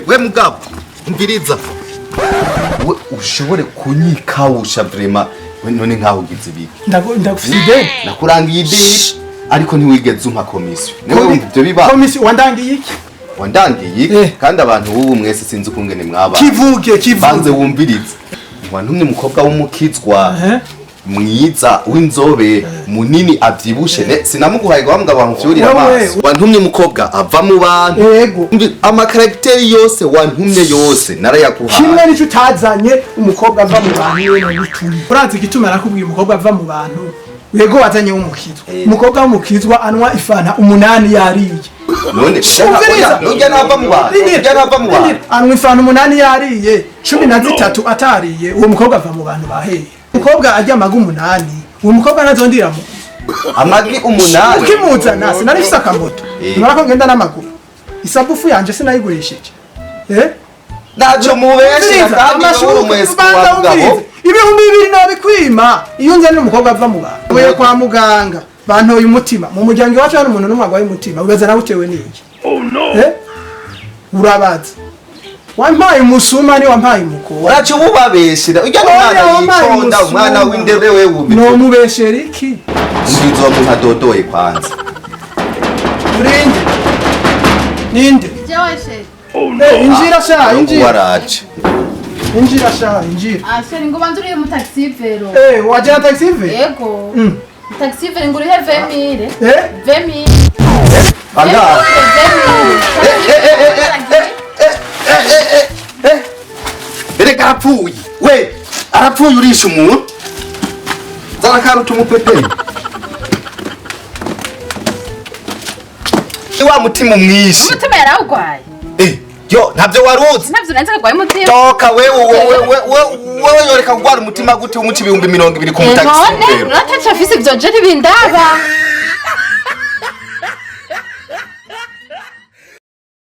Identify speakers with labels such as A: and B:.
A: we mugabo umviriza we ushobore kunyikawusha vrema none nkaho ugize ibiki
B: ndagufide
A: nakurangiye idiri ariko ntiwigeze umpa komisiyo newe wumva ibyo biba
B: komisiyo wandangiye iki
A: wandangiye kandi abantu bubu mwese sinzi ukungene mwaba
B: kivuge
A: banze wumvirize wantumye umukobwa w'umukizwa mwiza w'inzobe munini avyibushe sinamuguhaye ngo bamugabo bamufyurira amaso wantumye umukobwa ava mu bantu
B: yego
A: amakarakteri yose wantumye yose narayaguhaye
B: kimwe nico utazanye umukobwa ava mu bantu yene bituri uranze igituma nakubwiye umukobwa ava mu bantu yego wazanye umukizwa umukobwa w'umukizwa anwa ifana 8 yariye
A: none nujya nava mu bantu nujya nava mu bantu
B: anwa ifana 8 yariye 13 atariye uwo mukobwa ava mu bantu baheye umukobwa ajya amagi 8 uwo mukobwa nazondira mu
A: amagi 8
B: ukimuzana sinarifise akamoto narako ngenda n'amaguru isabufu yanje sinayigurishije
A: naco mubeshe kandi uri mwese wabugabo
B: ibihumbi 2 nabikwima iyo nzanye umukobwa ava mu bantu uye kwa muganga bantoye umutima mu muryango wacu hari umuntu n'umwagwa w'umutima ubaza nawe utewe n'iki urabaza wampaye umusuma ni wampaye umukobwa
A: uracu bubabeshira ujya mwana umwana w'indebe wewe
B: no mubeshera iki
A: umbizo wa muntu adodoye kwanza
B: urinde ninde
C: jewe
B: injira sha injira
A: waraje
B: injira sha injira
C: sheri ngo banduriye mu taxi vero
B: waje na taxi vero
C: yego taxi vero nguri he vemire
A: anga Bereka arapfuye we arapfuye urisha umuntu zara karuta umupeperi wa mutima umwishi
C: umutima yarawugwaye
A: yo ntabyo waruzi
C: ntabyo urenze kugwaye umutima
A: toka wewe yoreka kugwara umutima gute umuci 220 ku mutaxi
C: none uratacha afise ibyo je ntibindaba